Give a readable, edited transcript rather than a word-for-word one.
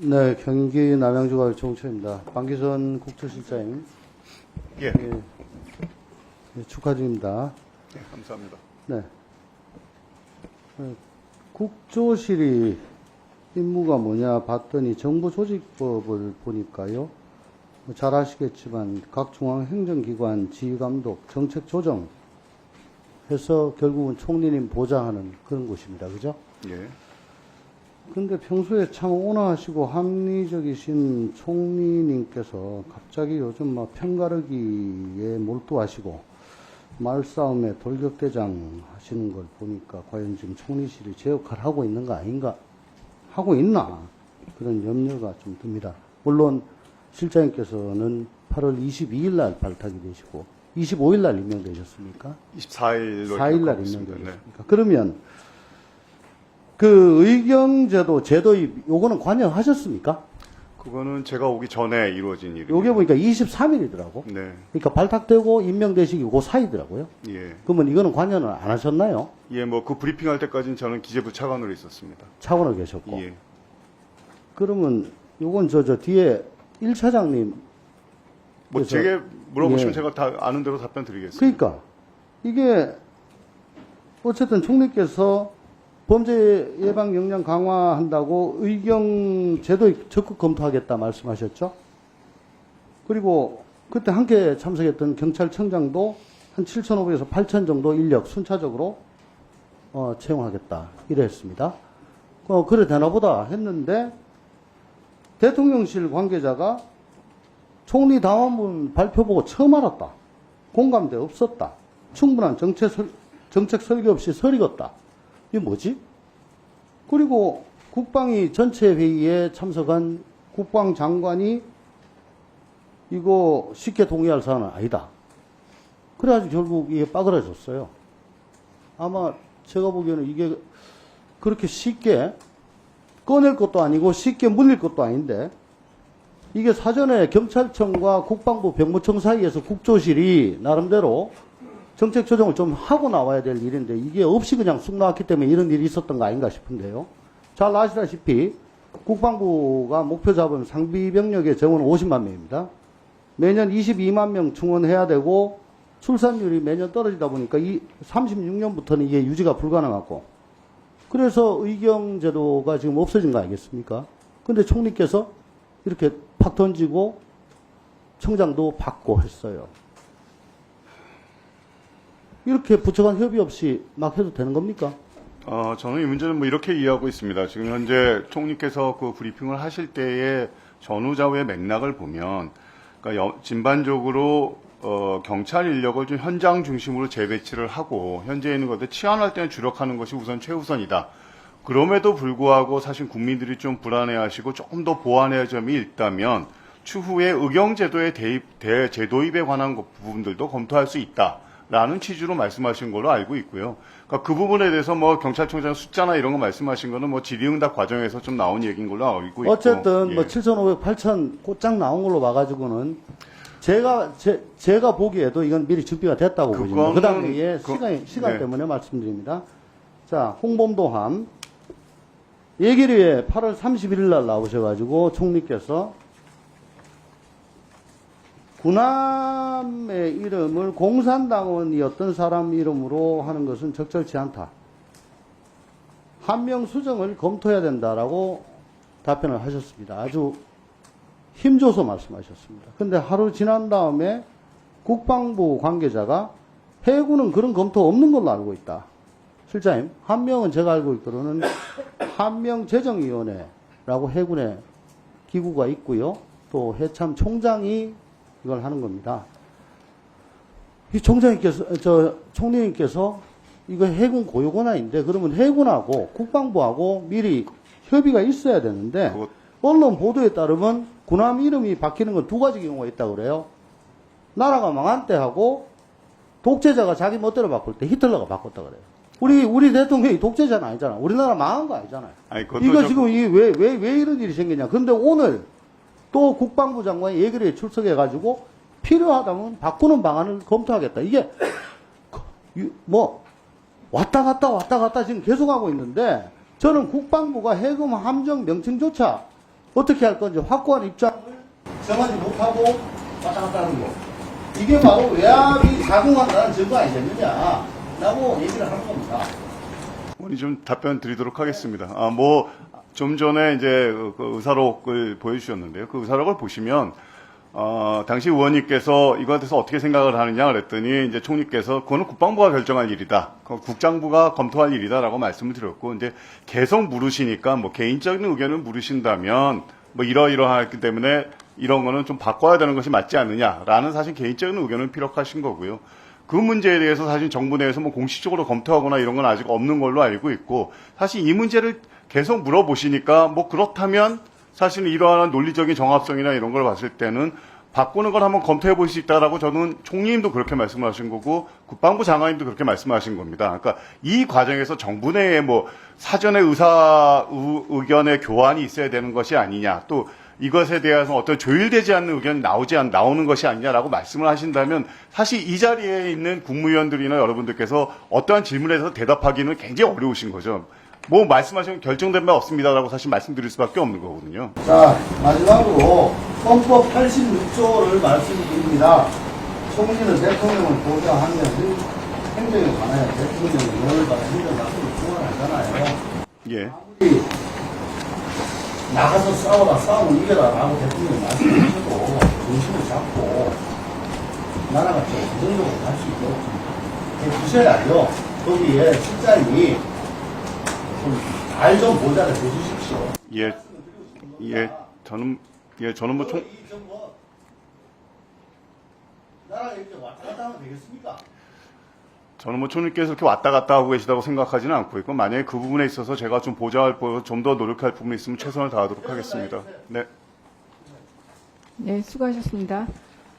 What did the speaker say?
네, 경기 남양주가 정초입니다. 방기선 국토실장님. 예. 네, 축하드립니다. 네, 감사합니다. 네. 국조실이 임무가 뭐냐 봤더니 정부조직법을 보니까요. 잘 아시겠지만 각 중앙행정기관 지휘감독, 정책조정 해서 결국은 총리님 보좌하는 그런 곳입니다. 그죠? 예. 근데 평소에 참 온화하시고 합리적이신 총리님께서 갑자기 요즘 막 편가르기에 몰두하시고 말싸움에 돌격대장 하시는 걸 보니까 과연 지금 총리실이 제 역할을 하고 있는 거 아닌가? 하고 있나? 그런 염려가 좀 듭니다. 물론 실장님께서는 8월 22일 날 발탁이 되시고 25일 날 임명되셨습니까? 24일로 4일 날 있습니다. 임명되셨습니까? 그러면 그 의경제도 제도입 요거는 관여하셨습니까? 그거는 제가 오기 전에 이루어진 일이에요. 요게 보니까 23일이더라고. 네. 그러니까 발탁되고 임명되시기 그 사이더라고요. 예. 그러면 이거는 관여는 안 하셨나요? 예, 뭐 그 브리핑 할 때까지는 저는 기재부 차관으로 있었습니다. 차관으로 계셨고. 예. 그러면 요건 저 뒤에 1차장님. 뭐 그래서- 제게 물어보시면 예. 제가 다 아는 대로 답변 드리겠습니다. 그러니까 이게 어쨌든 총리께서 범죄 예방 역량 강화한다고 의경 제도에 적극 검토하겠다 말씀하셨죠? 그리고 그때 함께 참석했던 경찰청장도 한 7,500에서 8,000 정도 인력 순차적으로 채용하겠다 이랬습니다. 그래 되나 보다 했는데 대통령실 관계자가 총리 당원문 발표 보고 처음 알았다. 공감대 없었다. 충분한 정책 설계 없이 설익었다. 이게 뭐지? 그리고 국방위 전체 회의에 참석한 국방장관이 이거 쉽게 동의할 사안은 아니다. 그래가지고 결국 이게 빠그라졌어요. 아마 제가 보기에는 이게 그렇게 쉽게 꺼낼 것도 아니고 쉽게 물릴 것도 아닌데 이게 사전에 경찰청과 국방부 병무청 사이에서 국조실이 나름대로 정책 조정을 좀 하고 나와야 될 일인데 이게 없이 그냥 쑥 나왔기 때문에 이런 일이 있었던 거 아닌가 싶은데요. 잘 아시다시피 국방부가 목표 잡은 상비 병력의 정원은 50만 명입니다. 매년 22만 명 충원해야 되고 출산율이 매년 떨어지다 보니까 36년부터는 이게 유지가 불가능하고 그래서 의경제도가 지금 없어진 거 아니겠습니까? 근데 총리께서 이렇게 팍 던지고 청장도 받고 했어요. 이렇게 부처 간 협의 없이 막 해도 되는 겁니까? 저는 이 문제는 뭐 이렇게 이해하고 있습니다. 지금 현재 총리께서 그 브리핑을 하실 때의 전후좌우의 맥락을 보면, 그러니까 진반적으로 경찰 인력을 좀 현장 중심으로 재배치를 하고 현재 있는 것들 치안할 때는 주력하는 것이 우선 최우선이다. 그럼에도 불구하고 사실 국민들이 좀 불안해하시고 조금 더 보완해야 할 점이 있다면 추후에 의경제도의 재도입에 관한 부분들도 검토할 수 있다. 라는 취지로 말씀하신 걸로 알고 있고요. 그러니까 그 부분에 대해서 뭐 경찰청장 숫자나 이런 거 말씀하신 거는 뭐 질의응답 과정에서 좀 나온 얘기인 걸로 알고 있고. 어쨌든 예. 뭐 7,500, 8,000 꽃장 나온 걸로 봐가지고는 제가 보기에도 이건 미리 준비가 됐다고 보입니다. 그 다음에 시간 네. 때문에 말씀드립니다. 자, 홍범도함 예결위에 8월 31일 날 나오셔가지고 총리께서 군함의 이름을 공산당원이었던 사람 이름으로 하는 것은 적절치 않다. 한 명 수정을 검토해야 된다라고 답변을 하셨습니다. 아주 힘줘서 말씀하셨습니다. 근데 하루 지난 다음에 국방부 관계자가 해군은 그런 검토 없는 걸로 알고 있다. 실장님, 한 명은 제가 알고 있기로는 한명재정위원회라고 해군의 기구가 있고요. 또 해참 총장이 이걸 하는 겁니다. 이 총리님께서 이거 해군 고유 권한인데 그러면 해군하고 국방부하고 미리 협의가 있어야 되는데 언론 보도에 따르면 군함 이름이 바뀌는 건 두 가지 경우가 있다고 그래요. 나라가 망한 때 하고 독재자가 자기 멋대로 바꿀 때 히틀러가 바꿨다 그래요. 우리 대통령이 독재자는 아니잖아. 우리나라 망한 거 아니잖아요. 이거 지금 이게 왜 이런 일이 생기냐. 근데 오늘 또 국방부 장관이 예결위에 출석해가지고 필요하다면 바꾸는 방안을 검토하겠다. 이게 뭐 왔다 갔다 지금 계속하고 있는데 저는 국방부가 해금 함정 명칭조차 어떻게 할 건지 확고한 입장을 정하지 못하고 왔다 갔다 하는 거. 이게 바로 외압이 작용한다는 증거 아니겠느냐라고 얘기를 하는 겁니다. 의원님 좀 답변 드리도록 하겠습니다. 좀 전에 이제 그 의사록을 보여주셨는데요. 그 의사록을 보시면, 당시 의원님께서 이거에 대해서 어떻게 생각을 하느냐 그랬더니 이제 총리께서 그거는 국방부가 결정할 일이다. 국장부가 검토할 일이다라고 말씀을 드렸고, 이제 계속 물으시니까 뭐 개인적인 의견을 물으신다면 뭐 이러이러하기 때문에 이런 거는 좀 바꿔야 되는 것이 맞지 않느냐라는 사실 개인적인 의견을 피력하신 거고요. 그 문제에 대해서 사실 정부 내에서 뭐 공식적으로 검토하거나 이런 건 아직 없는 걸로 알고 있고, 사실 이 문제를 계속 물어보시니까 뭐 그렇다면 사실 이러한 논리적인 정합성이나 이런 걸 봤을 때는 바꾸는 걸 한번 검토해 볼 수 있다라고 저는 총리님도 그렇게 말씀을 하신 거고 국방부 장관님도 그렇게 말씀하신 겁니다. 그러니까 이 과정에서 정부 내에 뭐 사전에 의견의 교환이 있어야 되는 것이 아니냐, 또 이것에 대해서 어떤 조율되지 않는 의견이 나오는 것이 아니냐라고 말씀을 하신다면 사실 이 자리에 있는 국무위원들이나 여러분들께서 어떠한 질문에 대해서 대답하기는 굉장히 어려우신 거죠. 뭐 말씀하시면 결정된 바 없습니다라고 사실 말씀드릴 수밖에 없는 거거든요. 자, 마지막으로 헌법 86조를 말씀드립니다. 총리는 대통령을 보좌하면 행정에 관하여 대통령이 명을 받아 행정사건을 주관하잖아요. 예. 아무리 나가서 싸워라, 싸우면 이겨라 라고 대통령이 말씀하셔도 중심을 잡고 나라가 좀 안정적으로 갈 수 있도록 해주셔야죠. 거기에 실장이 잘 좀 모자를 해주십시오. 저는 뭐 나라가 이렇게 왔다 갔다 하면 되겠습니까? 저는 뭐 총리께서 이렇게 왔다 갔다 하고 계시다고 생각하지는 않고 있고, 만약에 그 부분에 있어서 제가 좀 보좌할 부 좀 더 노력할 부분이 있으면 최선을 다하도록 하겠습니다. 네. 네, 수고하셨습니다.